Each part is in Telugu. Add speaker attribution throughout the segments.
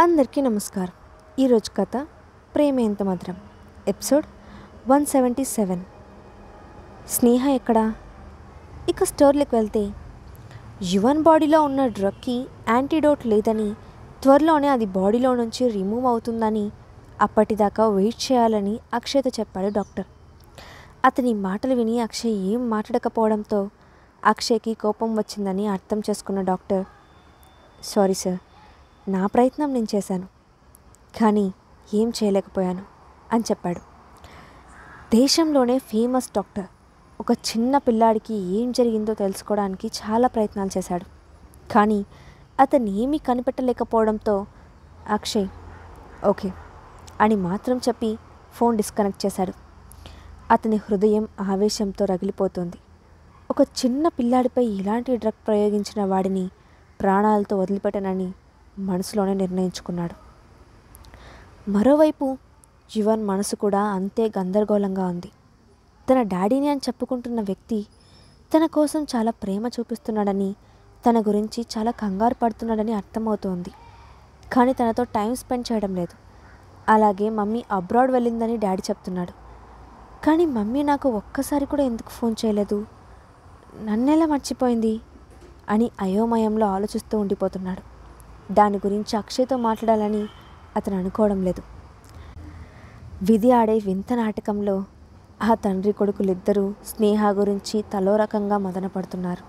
Speaker 1: అందరికీ నమస్కారం. ఈరోజు కథ ప్రేమ ఎంత మధురం ఎపిసోడ్ 177. స్నేహ ఎక్కడా? ఇక స్టోరీలోకి వెళ్తే, యువన్ బాడీలో ఉన్న డ్రగ్కి యాంటీడోట్ లేదని, త్వరలోనే అది బాడీలో నుంచి రిమూవ్ అవుతుందని, అప్పటిదాకా వెయిట్ చేయాలని అక్షయ్తో చెప్పాడు డాక్టర్. అతని మాటలు విని అక్షయ్ ఏం మాట్లాడకపోవడంతో అక్షయ్కి కోపం వచ్చిందని అర్థం చేసుకున్న డాక్టర్, సారీ సార్, నా ప్రయత్నం నేను చేశాను, కానీ ఏం చేయలేకపోయాను అని చెప్పాడు. దేశంలోనే ఫేమస్ డాక్టర్ ఒక చిన్న పిల్లాడికి ఏం జరిగిందో తెలుసుకోవడానికి చాలా ప్రయత్నాలు చేశాడు. కానీ అతను ఏమీ కనిపెట్టలేకపోవడంతో అక్షయ్ ఓకే అని మాత్రం చెప్పి ఫోన్ డిస్కనెక్ట్ చేశాడు. అతని హృదయం ఆవేశంతో రగిలిపోతుంది. ఒక చిన్న పిల్లాడిపై ఇలాంటి డ్రగ్ ప్రయోగించిన వాడిని ప్రాణాలతో వదిలిపెట్టనని మనసులోనే నిర్ణయించుకున్నాడు. మరోవైపు యువన్ మనసు కూడా అంతే గందరగోళంగా ఉంది. తన డాడీని అని చెప్పుకుంటున్న వ్యక్తి తన కోసం చాలా ప్రేమ చూపిస్తున్నాడని, తన గురించి చాలా కంగారు పడుతున్నాడని అర్థమవుతోంది. కానీ తనతో టైం స్పెండ్ చేయడం లేదు. అలాగే మమ్మీ అబ్రాడ్ వెళ్ళిందని డాడీ చెప్తున్నాడు. కానీ మమ్మీ నాకు ఒక్కసారి కూడా ఎందుకు ఫోన్ చేయలేదు, నన్నెలా మర్చిపోయింది అని అయోమయంలో ఆలోచిస్తూ ఉండిపోతున్నాడు. దాని గురించి అక్షయ్తో మాట్లాడాలని అతను అనుకోవడం లేదు. విధి ఆడే వింత నాటకంలో ఆ తండ్రి కొడుకులిద్దరూ స్నేహ గురించి తలో రకంగా మదన పడుతున్నారు.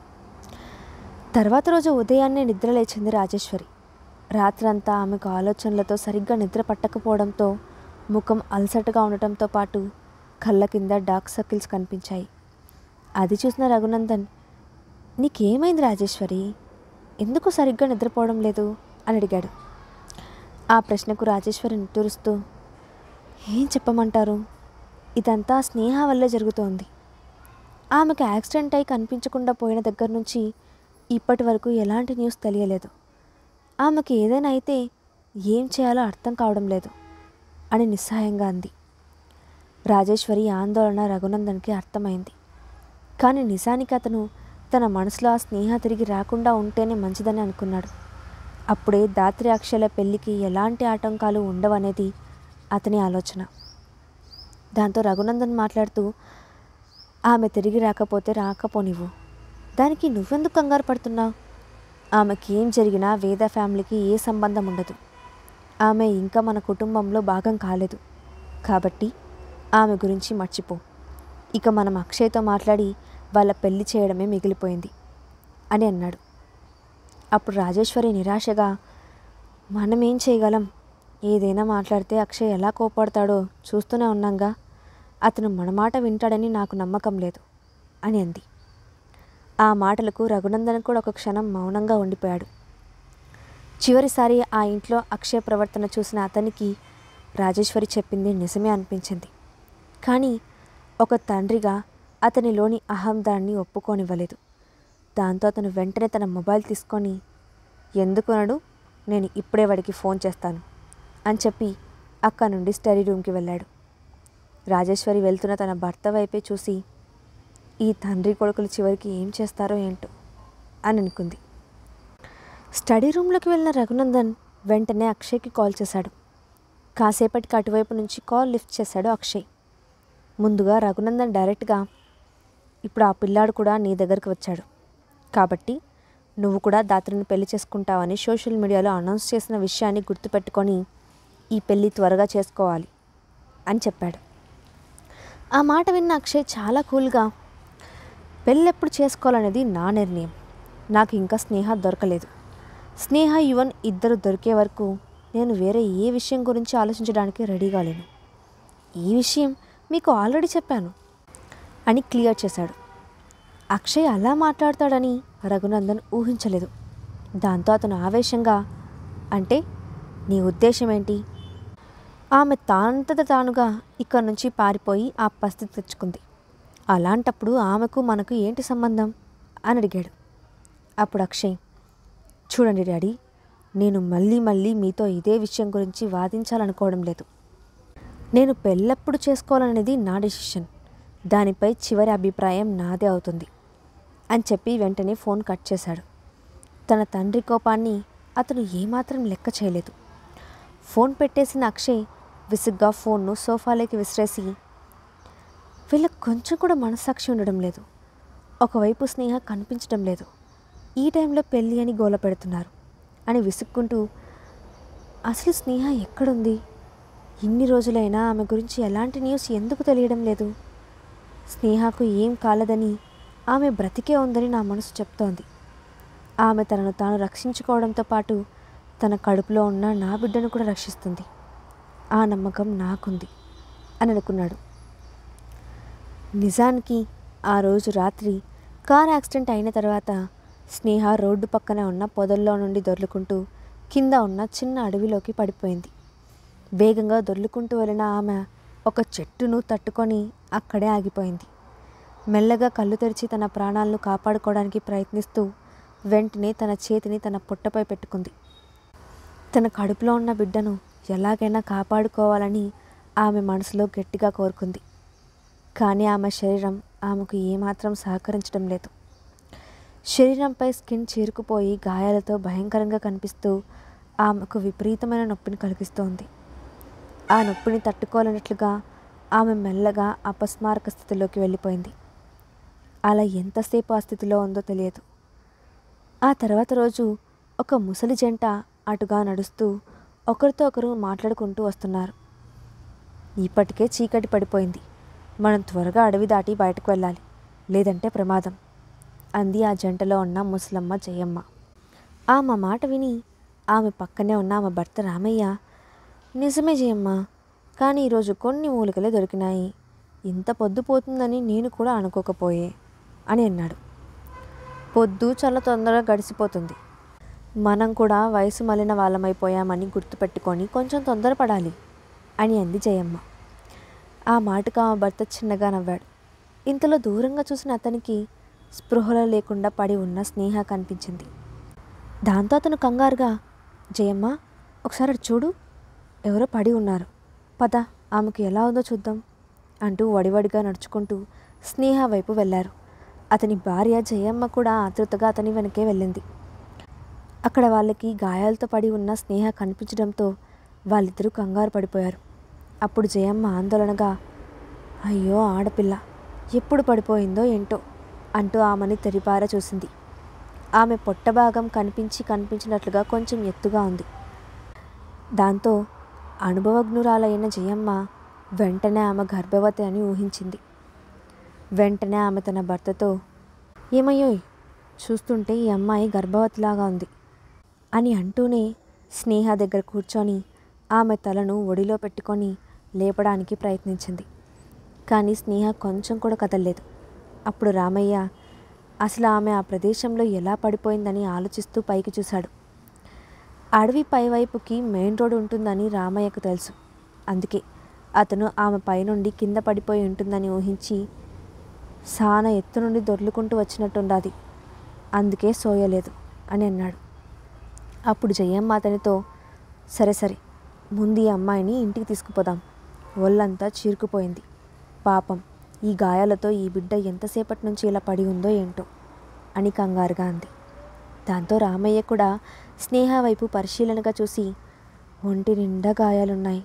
Speaker 1: తర్వాత రోజు ఉదయాన్నే నిద్ర లేచింది రాజేశ్వరి. రాత్రంతా ఆమెకు ఆలోచనలతో సరిగ్గా నిద్ర పట్టకపోవడంతో ముఖం అలసటగా ఉండటంతో పాటు కళ్ళ కింద డార్క్ సర్కిల్స్ కనిపించాయి. అది చూసిన రఘునందన్, నీకేమైంది రాజేశ్వరి, ఎందుకు సరిగ్గా నిద్రపోవడం లేదు అని అడిగాడు. ఆ ప్రశ్నకు రాజేశ్వరి నిట్టూరుస్తూ, ఏం చెప్పమంటారు, ఇదంతా స్నేహ వల్లే జరుగుతోంది. ఆమెకు యాక్సిడెంట్ అయి కనిపించకుండా పోయిన దగ్గర నుంచి ఇప్పటి వరకు ఎలాంటి న్యూస్ తెలియలేదు. ఆమెకు ఏదైనా అయితే ఏం చేయాలో అర్థం కావడం లేదు అని నిస్సహాయంగా అంది. రాజేశ్వరి ఆందోళన రఘునందన్కి అర్థమైంది. కానీ నిజానికి అతను తన మనసులో ఆ స్నేహ తిరిగి రాకుండా ఉంటేనే మంచిదని అనుకున్నాడు. అప్పుడే దాత్రి అక్షల పెళ్లికి ఎలాంటి ఆటంకాలు ఉండవనేది అతని ఆలోచన. దాంతో రఘునందన్ మాట్లాడుతూ, ఆమె తిరిగి రాకపోతే రాకపోనివ్వు, దానికి నువ్వెందుకు కంగారు పడుతున్నావు? ఆమెకి ఏం జరిగినా వేద ఫ్యామిలీకి ఏ సంబంధం ఉండదు. ఆమె ఇంకా మన కుటుంబంలో భాగం కాలేదు. కాబట్టి ఆమె గురించి మర్చిపో. ఇక మనం అక్షయ్తో మాట్లాడి వాళ్ళ పెళ్లి చేయడమే మిగిలిపోయింది అని అన్నాడు. అప్పుడు రాజేశ్వరి నిరాశగా, మనమేం చేయగలం, ఏదైనా మాట్లాడితే అక్షయ్ ఎలా కోపడతాడో చూస్తూనే ఉన్నాంగా, అతను మన మాట వింటాడని నాకు నమ్మకం లేదు అని అంది. ఆ మాటలకు రఘునందన్ కూడా ఒక క్షణం మౌనంగా ఉండిపోయాడు. చివరిసారి ఆ ఇంట్లో అక్షయ్ ప్రవర్తన చూసిన అతనికి రాజేశ్వరి చెప్పింది నిజమే అనిపించింది. కానీ ఒక తండ్రిగా అతనిలోని అహం దాన్ని ఒప్పుకోనివ్వలేదు. దాంతో అతను వెంటనే తన మొబైల్ తీసుకొని, ఎందుకునడు, నేను ఇప్పుడే వాడికి ఫోన్ చేస్తాను అని చెప్పి అక్కడి నుండి స్టడీ రూమ్కి వెళ్ళాడు. రాజేశ్వరి వెళ్తున్న తన భర్త వైపే చూసి, ఈ తండ్రి కొడుకులు చివరికి ఏం చేస్తారో ఏంటో అని అనుకుంది. స్టడీ రూమ్లోకి వెళ్ళిన రఘునందన్ వెంటనే అక్షయ్కి కాల్ చేశాడు. కాసేపటికి అటువైపు నుంచి కాల్ లిఫ్ట్ చేశాడు అక్షయ్. ముందుగా రఘునందన్ డైరెక్ట్గా, ఇప్పుడు ఆ పిల్లాడు కూడా నీ దగ్గరికి వచ్చాడు కాబట్టి నువ్వు కూడా దాత్రిని పెళ్లి చేసుకుంటావని సోషల్ మీడియాలో అనౌన్స్ చేసిన విషయాన్ని గుర్తుపెట్టుకొని ఈ పెళ్ళి త్వరగా చేసుకోవాలి అని చెప్పాడు. ఆ మాట విన్న అక్షయ్ చాలా కూల్గా, పెళ్ళెప్పుడు చేసుకోవాలనేది నా నిర్ణయం, నాకు ఇంకా స్నేహ దొరకలేదు. స్నేహ యువన్ ఇద్దరు దొరికే వరకు నేను వేరే ఏ విషయం గురించి ఆలోచించడానికి రెడీగా లేను. ఈ విషయం మీకు ఆల్రెడీ చెప్పాను అని క్లియర్ చేశాడు. అక్షయ్ అలా మాట్లాడతాడని రఘునందన్ ఊహించలేదు. దాంతో అతను ఆవేశంగా, అంటే నీ ఉద్దేశం ఏంటి? ఆమె తానంతట తానుగా ఇక్కడి నుంచి పారిపోయి ఆ పరిస్థితి తెచ్చుకుంది. అలాంటప్పుడు ఆమెకు మనకు ఏంటి సంబంధం అని అడిగాడు. అప్పుడు అక్షయ్, చూడండి డాడీ, నేను మళ్ళీ మళ్ళీ మీతో ఇదే విషయం గురించి వాదించాలనుకోవడం లేదు. నేను పెళ్ళెప్పుడు చేసుకోవాలనేది నా డెసిషన్, దానిపై చివరి అభిప్రాయం నాదే అవుతుంది అని చెప్పి వెంటనే ఫోన్ కట్ చేశాడు. తన తండ్రి కోపాన్ని అతను ఏమాత్రం లెక్క చేయలేదు. ఫోన్ పెట్టేసిన అక్షయ్ విసుగ్గా ఫోన్ను సోఫాలోకి విసిరేసి, వీళ్ళకి కొంచెం కూడా మనస్సాక్షి ఉండడం లేదు. ఒకవైపు స్నేహ కనిపించడం లేదు, ఈ టైంలో పెళ్ళి అని గోల పెడుతున్నారు అని విసుక్కుంటూ, అసలు స్నేహ ఎక్కడుంది? ఇన్ని రోజులైనా ఆమె గురించి ఎలాంటి న్యూస్ ఎందుకు తెలియడం లేదు? స్నేహకు ఏం కాలేదని, ఆమె బ్రతికే ఉందని నా మనసు చెప్తోంది. ఆమె తనను తాను రక్షించుకోవడంతో పాటు తన కడుపులో ఉన్న నా బిడ్డను కూడా రక్షిస్తుంది. ఆ నమ్మకం నాకుంది అని అనుకున్నాడు. నిజానికి ఆ రోజు రాత్రి కార్ యాక్సిడెంట్ అయిన తర్వాత స్నేహ రోడ్డు పక్కనే ఉన్న పొదల్లో నుండి దొర్లుకుంటూ కింద ఉన్న చిన్న అడవిలోకి పడిపోయింది. వేగంగా దొర్లుకుంటూ వెళ్ళిన ఆమె ఒక చెట్టును తట్టుకొని అక్కడే ఆగిపోయింది. మెల్లగా కళ్ళు తెరిచి తన ప్రాణాలను కాపాడుకోవడానికి ప్రయత్నిస్తూ వెంటనే తన చేతిని తన పొట్టపై పెట్టుకుంది. తన కడుపులో ఉన్న బిడ్డను ఎలాగైనా కాపాడుకోవాలని ఆమె మనసులో గట్టిగా కోరుకుంది. కానీ ఆమె శరీరం ఆమెకు ఏమాత్రం సహకరించడం లేదు. శరీరంపై స్కిన్ చీరుకుపోయి గాయాలతో భయంకరంగా కనిపిస్తూ ఆమెకు విపరీతమైన నొప్పిని కలిగిస్తోంది. ఆ నొప్పిని తట్టుకోలేనట్లుగా ఆమె మెల్లగా అపస్మారక స్థితిలోకి వెళ్ళిపోయింది. అలా ఎంతసేపు ఆ స్థితిలో ఉందో తెలియదు. ఆ తర్వాత రోజు ఒక ముసలి జంట అటుగా నడుస్తూ ఒకరితో ఒకరు మాట్లాడుకుంటూ వస్తున్నారు. ఇప్పటికే చీకటి పడిపోయింది, మనం త్వరగా అడవి దాటి బయటకు వెళ్ళాలి, లేదంటే ప్రమాదం అంది ఆ జంటలో ఉన్న ముసలమ్మ జయమ్మ. ఆమె మాట విని ఆమె పక్కనే ఉన్న ఆమె భర్త రామయ్య, నిజమే జయమ్మ, కానీ ఈరోజు కొన్ని మూలికలే దొరికినాయి, ఇంత పొద్దుపోతుందని నేను కూడా అనుకోకపోయే అని అన్నాడు. పొద్దు చాలా తొందరగా గడిచిపోతుంది, మనం కూడా వయసు మళ్ళిన వాళ్ళమైపోయామని గుర్తుపెట్టుకొని కొంచెం తొందరపడాలి అని అంది జయమ్మ. ఆ మాటకు ఆమె భర్త చిన్నగా నవ్వాడు. ఇంతలో దూరంగా చూసిన అతనికి స్పృహలో లేకుండా పడి ఉన్న స్నేహ కనిపించింది. దాంతో అతను కంగారుగా, జయమ్మ ఒకసారి చూడు, ఎవరో పడి ఉన్నారు, పద ఆమెకు ఎలా ఉందో చూద్దాం అంటూ వడివడిగా నడుచుకుంటూ స్నేహ వైపు వెళ్ళారు. అతని భార్య జయమ్మ కూడా ఆతృతగా అతని వెనకే వెళ్ళింది. అక్కడ వాళ్ళకి గాయాలతో పడి ఉన్న స్నేహ కనిపించడంతో వాళ్ళిద్దరూ కంగారు పడిపోయారు. అప్పుడు జయమ్మ ఆందోళనగా, అయ్యో ఆడపిల్ల, ఎప్పుడు పడిపోయిందో ఏంటో అంటూ ఆమెని తెరిపార చూసింది. ఆమె పొట్టభాగం కనిపించినట్లుగా కొంచెం ఎత్తుగా ఉంది. దాంతో అనుభవజ్ఞురాలైన జయమ్మ వెంటనే ఆమె గర్భవతి అని ఊహించింది. వెంటనే ఆమె తన భర్తతో, ఏమయ్యోయ్, చూస్తుంటే ఈ అమ్మాయి గర్భవతిలాగా ఉంది అని అంటూనే స్నేహ దగ్గర కూర్చొని ఆమె తలను ఒడిలో పెట్టుకొని లేపడానికి ప్రయత్నించింది. కానీ స్నేహ కొంచెం కూడా కదలలేదు. అప్పుడు రామయ్య అసలు ఆమె ఆ ప్రదేశంలో ఎలా పడిపోయిందని ఆలోచిస్తూ పైకి చూశాడు. అడవి పైవైపుకి మెయిన్ రోడ్ ఉంటుందని రామయ్యకు తెలుసు. అందుకే అతను ఆమె పైనుండి కింద పడిపోయి ఉంటుందని ఊహించి, సాన ఎత్తు నుండి దొర్లుకుంటూ వచ్చినట్టుండాది, అందుకే సోయలేదు అని అన్నాడు. అప్పుడు జయమ్మ అతనితో, సరే సరే, ముందు ఈ అమ్మాయిని ఇంటికి తీసుకుపోదాం, ఒళ్ళంతా చీరుకుపోయింది, పాపం ఈ గాయాలతో ఈ బిడ్డ ఎంతసేపటి నుంచి ఇలా పడి ఉందో ఏంటో అని కంగారుగా అంది. దాంతో రామయ్య కూడా స్నేహ వైపు పరిశీలనగా చూసి, ఒంటి నిండా గాయాలున్నాయి,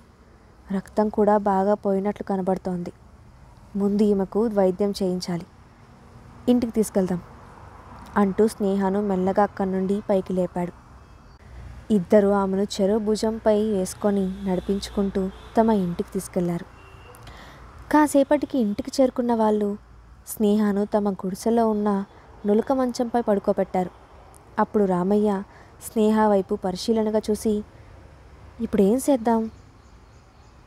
Speaker 1: రక్తం కూడా బాగా పోయినట్లు కనబడుతోంది, ముందు ఈమెకు వైద్యం చేయించాలి, ఇంటికి తీసుకెళ్దాం అంటూ స్నేహను మెల్లగా అక్కడి నుండి పైకి లేపాడు. ఇద్దరు ఆమెను చెరో భుజంపై వేసుకొని నడిపించుకుంటూ తమ ఇంటికి తీసుకెళ్లారు. కాసేపటికి ఇంటికి చేరుకున్న వాళ్ళు స్నేహను తమ గుడిసెలో ఉన్న నులక మంచంపై పడుకోబెట్టారు. అప్పుడు రామయ్య స్నేహ వైపు పరిశీలనగా చూసి, ఇప్పుడేం చేద్దాం,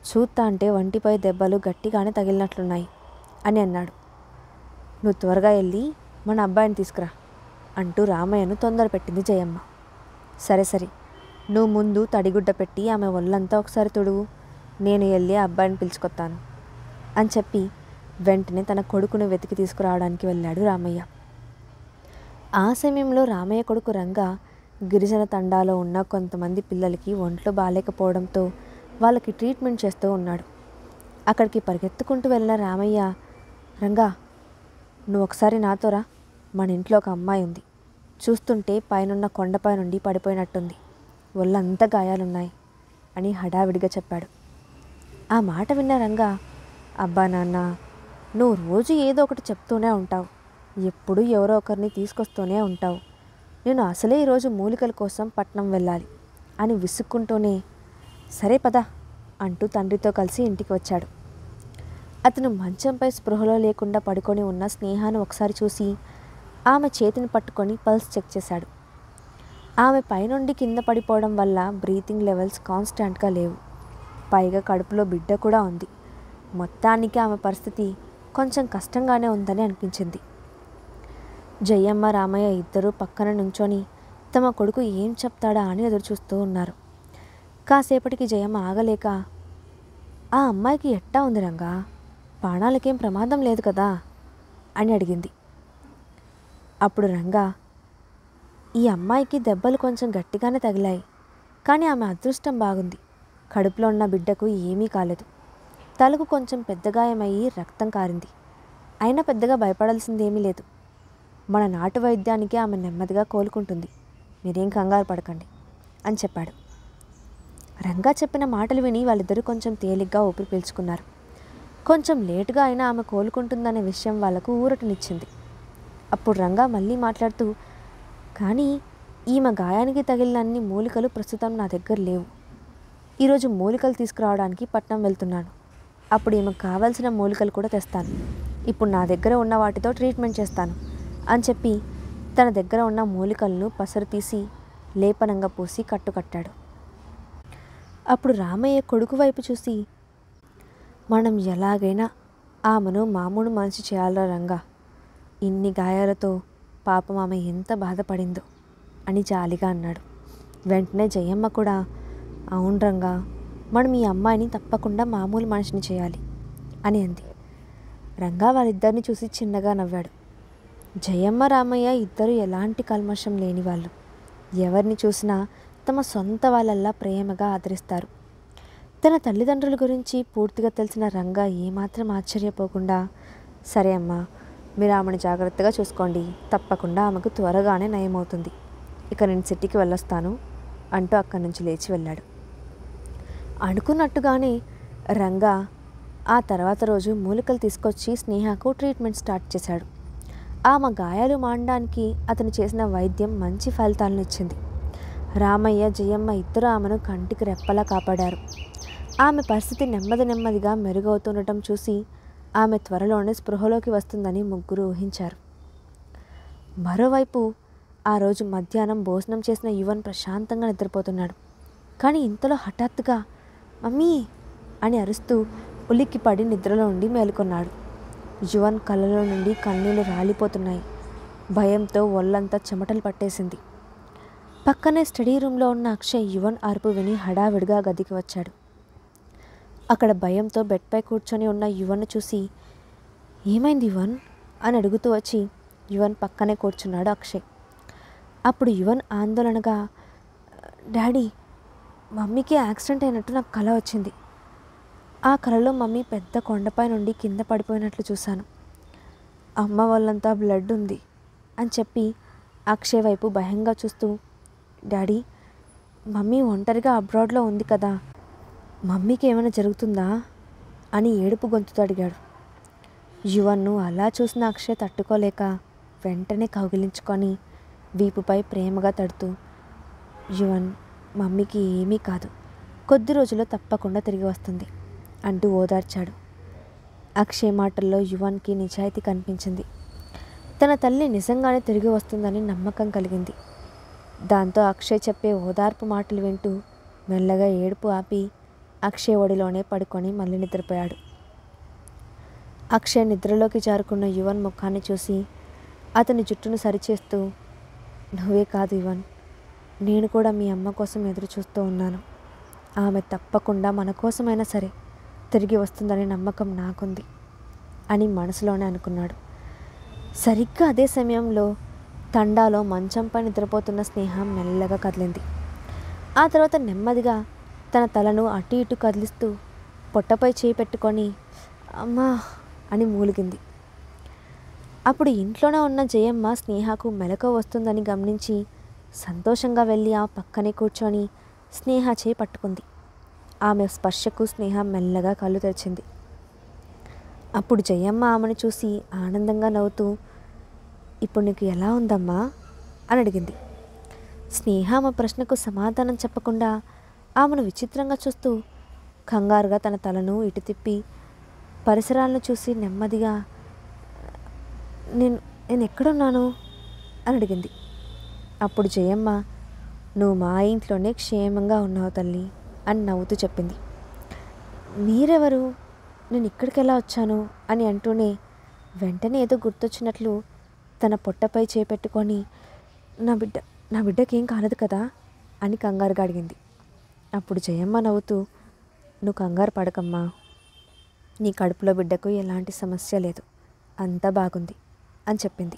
Speaker 1: చూస్తా అంటే వంటిపై దెబ్బలు గట్టిగానే తగిలినట్లున్నాయి అని అన్నాడు. నువ్వు త్వరగా వెళ్ళి మన అబ్బాయిని తీసుకురా అంటూ రామయ్యను తొందర పెట్టింది జయమ్మ. సరే సరే, నువ్వు ముందు తడిగుడ్డ పెట్టి ఆమె ఒళ్ళంతా ఒకసారి తుడువు, నేను వెళ్ళి ఆ అబ్బాయిని పిలుచుకొస్తాను అని చెప్పి వెంటనే తన కొడుకును వెతికి తీసుకురావడానికి వెళ్ళాడు రామయ్య. ఆ సమయంలో రామయ్య కొడుకు రంగా గిరిజన తండాలో ఉన్న కొంతమంది పిల్లలకి ఒంట్లో బాగాలేకపోవడంతో వాళ్ళకి ట్రీట్మెంట్ చేస్తూ ఉన్నాడు. అక్కడికి పరిగెత్తుకుంటూ వెళ్ళిన రామయ్య, రంగా నువ్వు ఒకసారి నాతో రా, మన ఇంట్లో ఒక అమ్మాయి ఉంది, చూస్తుంటే పైనున్న కొండపై నుండి పడిపోయినట్టుంది, ఒళ్ళంతా గాయాలున్నాయి అని హడావిడిగా చెప్పాడు. ఆ మాట విన్న రంగా, అబ్బా నాన్న, నువ్వు రోజు ఏదో ఒకటి చెప్తూనే ఉంటావు, ఎప్పుడూ ఎవరో ఒకరిని తీసుకొస్తూనే ఉంటావు. నేను అసలే ఈరోజు మూలికల కోసం పట్నం వెళ్ళాలి అని విసుక్కుంటూనే, సరే పద అంటూ తండ్రితో కలిసి ఇంటికి వచ్చాడు. అతను మంచంపై స్పృహలో లేకుండా పడుకొని ఉన్న స్నేహాను ఒకసారి చూసి ఆమె చేతిని పట్టుకొని పల్స్ చెక్ చేశాడు. ఆమె పైనుండి కింద పడిపోవడం వల్ల బ్రీతింగ్ లెవెల్స్ కాన్స్టాంట్గా లేవు. పైగా కడుపులో బిడ్డ కూడా ఉంది. మొత్తానికి ఆమె పరిస్థితి కొంచెం కష్టంగానే ఉందని అనిపించింది. జయమ్మ, రామయ్య ఇద్దరూ పక్కన నుంచొని తమ కొడుకు ఏం చెప్తాడా అని ఎదురుచూస్తూ ఉన్నారు. కాసేపటికి జయమ్మ ఆగలేక, ఆ అమ్మాయికి ఎట్టా ఉంది రంగా, ప్రాణాలకేం ప్రమాదం లేదు కదా అని అడిగింది. అప్పుడు రంగా, ఈ అమ్మాయికి దెబ్బలు కొంచెం గట్టిగానే తగిలాయి, కానీ ఆమె అదృష్టం బాగుంది. కడుపులో ఉన్న బిడ్డకు ఏమీ కాలేదు. తలకు కొంచెం పెద్ద గాయమయ్యి రక్తం కారింది. అయినా పెద్దగా భయపడాల్సిందేమీ లేదు. మన నాటు వైద్యానికి ఆమె నెమ్మదిగా కోలుకుంటుంది. మీరేం కంగారు పడకండి అని చెప్పాడు. రంగా చెప్పిన మాటలు విని వాళ్ళిద్దరూ కొంచెం తేలిగ్గా ఊపిరి పీల్చుకున్నారు. కొంచెం లేటుగా అయినా ఆమె కోలుకుంటుందనే విషయం వాళ్లకు ఊరటనిచ్చింది. అప్పుడు రంగా మళ్ళీ మాట్లాడుతూ, కానీ ఈమె గాయానికి తగిలినన్ని మూలికలు ప్రస్తుతం నా దగ్గర లేవు. ఈరోజు మూలికలు తీసుకురావడానికి పట్నం వెళ్తున్నాను. అప్పుడు ఈమెకు కావాల్సిన మూలికలు కూడా తెస్తాను. ఇప్పుడు నా దగ్గర ఉన్న వాటితో ట్రీట్మెంట్ చేస్తాను అని చెప్పి తన దగ్గర ఉన్న మూలికలను పసరు తీసి లేపనంగా పూసి కట్టుకట్టాడు. అప్పుడు రామయ్య కొడుకు వైపు చూసి, మనం ఎలాగైనా ఆమెను మామూలు మనిషి చేయాలా రంగా, ఇన్ని గాయాలతో పాపం ఆమె ఎంత బాధపడిందో అని జాలిగా అన్నాడు. వెంటనే జయమ్మ కూడా, అవును రంగా, మనం ఈ అమ్మాయిని తప్పకుండా మామూలు మనిషిని చేయాలి అని అంది. రంగా వాళ్ళిద్దరిని చూసి చిన్నగా నవ్వాడు. జయమ్మ, రామయ్య ఇద్దరు ఎలాంటి కల్మషం లేని వాళ్ళు. ఎవరిని చూసినా తమ సొంత వాళ్ళల్లా ప్రేమగా ఆదరిస్తారు. తన తల్లిదండ్రుల గురించి పూర్తిగా తెలిసిన రంగా ఏమాత్రం ఆశ్చర్యపోకుండా, సరే అమ్మా, మీరు ఆమెను జాగ్రత్తగా చూసుకోండి, తప్పకుండా ఆమెకు త్వరగానే నయమవుతుంది. ఇక నేను సిటీకి వెళ్ళొస్తాను అంటూ అక్కడి నుంచి లేచి వెళ్ళాడు. అనుకున్నట్టుగానే రంగా ఆ తర్వాత రోజు మూలికలు తీసుకొచ్చి స్నేహకు ట్రీట్మెంట్ స్టార్ట్ చేశాడు. ఆమె గాయాలు మానడానికి అతను చేసిన వైద్యం మంచి ఫలితాలను ఇచ్చింది. రామయ్య, జయమ్మ ఇద్దరు ఆమెను కంటికి రెప్పలా కాపాడారు. ఆమె పరిస్థితి నెమ్మదిగా మెరుగవుతుండటం చూసి ఆమె త్వరలోనే స్పృహలోకి వస్తుందని ముగ్గురు ఊహించారు. మరోవైపు ఆ రోజు మధ్యాహ్నం భోజనం చేసిన యువన్ ప్రశాంతంగా నిద్రపోతున్నాడు. కానీ ఇంతలో హఠాత్తుగా మమ్మీ అని అరుస్తూ ఉలిక్కిపడి నిద్రలో నుండి మేలుకొన్నాడు. యువన్ కళ్ళలో నుండి కన్నీళ్లు రాలిపోతున్నాయి. భయంతో ఒళ్ళంతా చెమటలు పట్టేసింది. పక్కనే స్టడీ రూమ్లో ఉన్న అక్షయ్ యువన్ అరుపు విని హడావిడిగా గదికి వచ్చాడు. అక్కడ భయంతో బెడ్పై కూర్చొని ఉన్న యువన్ను చూసి, ఏమైంది యువన్ అని అడుగుతూ వచ్చి యువన్ పక్కనే కూర్చున్నాడు అక్షయ్. అప్పుడు యువన్ ఆందోళనగా, డాడీ, మమ్మీకి యాక్సిడెంట్ అయినట్టు నాకు కల వచ్చింది. ఆ కలలో మమ్మీ పెద్ద కొండపై నుండి కింద పడిపోయినట్లు చూశాను. అమ్మ వాళ్ళంతా బ్లడ్ ఉంది అని చెప్పి అక్షయ్ వైపు భయంగా చూస్తూ, డాడీ, మమ్మీ ఒంటరిగా అబ్రాడ్లో ఉంది కదా, మమ్మీకి ఏమైనా జరుగుతుందా అని ఏడుపు గొంతుతో అడిగాడు. యువన్ను అలా చూసిన అక్షయ్ తట్టుకోలేక వెంటనే కౌగిలించుకొని వీపుపై ప్రేమగా తడుతూ, యువన్, మమ్మీకి ఏమీ కాదు, కొద్ది రోజుల్లో తప్పకుండా తిరిగి వస్తుంది అంటూ ఓదార్చాడు. అక్షయ్ మాటల్లో యువన్కి నిజాయితీ కనిపించింది. తన తల్లి నిజంగానే తిరిగి వస్తుందని నమ్మకం కలిగింది. దాంతో అక్షయ్ చెప్పే ఓదార్పు మాటలు వింటూ మెల్లగా ఏడుపు ఆపి అక్షయ్ ఒడిలోనే పడుకొని మళ్ళీ నిద్రపోయాడు. అక్షయ్ నిద్రలోకి జారుకున్న యువన్ ముఖాన్ని చూసి అతని జుట్టును సరిచేస్తూ, నువ్వే కాదు యువన్, నేను కూడా మీ అమ్మ కోసం ఎదురు చూస్తూ ఉన్నాను. ఆమె తప్పకుండా మన కోసమైనా సరే తిరిగి వస్తుందనే నమ్మకం నాకుంది అని మనసులోనే అనుకున్నాడు. సరిగ్గా అదే సమయంలో తండాలో మంచంపై నిద్రపోతున్న స్నేహ మెల్లగా కదిలింది. ఆ తర్వాత నెమ్మదిగా తన తలను అటు ఇటు కదిలిస్తూ పొట్టపై చేయి పెట్టుకొని అమ్మా అని మూలిగింది. అప్పుడు ఇంట్లోనే ఉన్న జయమ్మ స్నేహకు మెలకువ వస్తుందని గమనించి సంతోషంగా వెళ్ళి ఆ పక్కనే కూర్చొని స్నేహ చేయి పట్టుకుంది. ఆమె స్పర్శకు స్నేహ మెల్లగా కళ్ళు తెరిచింది. అప్పుడు జయమ్మ ఆమెను చూసి ఆనందంగా నవ్వుతూ, ఇప్పుడు నీకు ఎలా ఉందమ్మా అని అడిగింది. స్నేహ ఆమె ప్రశ్నకు సమాధానం చెప్పకుండా ఆమెను విచిత్రంగా చూస్తూ కంగారుగా తన తలను ఇటు తిప్పి పరిసరాలను చూసి నెమ్మదిగా, నేను నేను ఎక్కడున్నాను అని అడిగింది. అప్పుడు జయమ్మ, నువ్వు మా ఇంట్లోనే క్షేమంగా ఉన్నావు తల్లి అని నవ్వుతూ చెప్పింది. మీరెవరు, నేను ఇక్కడికి ఎలా వచ్చాను అని అంటూనే వెంటనే ఏదో గుర్తొచ్చినట్లు తన పొట్టపై చేపెట్టుకొని, నా బిడ్డకేం కాలేదు కదా అని కంగారుగా అడిగింది. అప్పుడు జయమ్మ నవ్వుతూ, నువ్వు కంగారు పడకమ్మా, నీ కడుపులో బిడ్డకు ఎలాంటి సమస్య లేదు, అంతా బాగుంది అని చెప్పింది.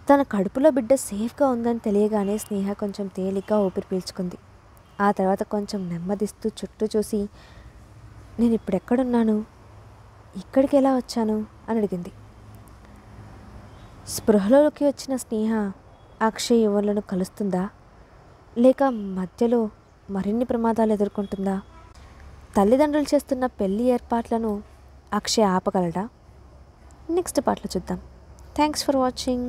Speaker 1: తన కడుపులో బిడ్డ సేఫ్గా ఉందని తెలియగానే స్నేహ కొంచెం తేలిగ్గా ఊపిరి పీల్చుకుంది. ఆ తర్వాత కొంచెం నెమ్మదిస్తూ చుట్టూ చూసి, నేను ఇప్పుడు ఎక్కడున్నాను, ఇక్కడికి ఎలా వచ్చాను అని అడిగింది. స్పృహలోకి వచ్చిన స్నేహ అక్షయ్ యువలను కలుస్తుందా, లేక మధ్యలో మరిన్ని ప్రమాదాలు ఎదుర్కొంటుందా? తల్లిదండ్రులు చేస్తున్న పెళ్లి ఏర్పాట్లను అక్షయ్ ఆపగలడా? నెక్స్ట్ పార్ట్లో చూద్దాం. Thanks for watching.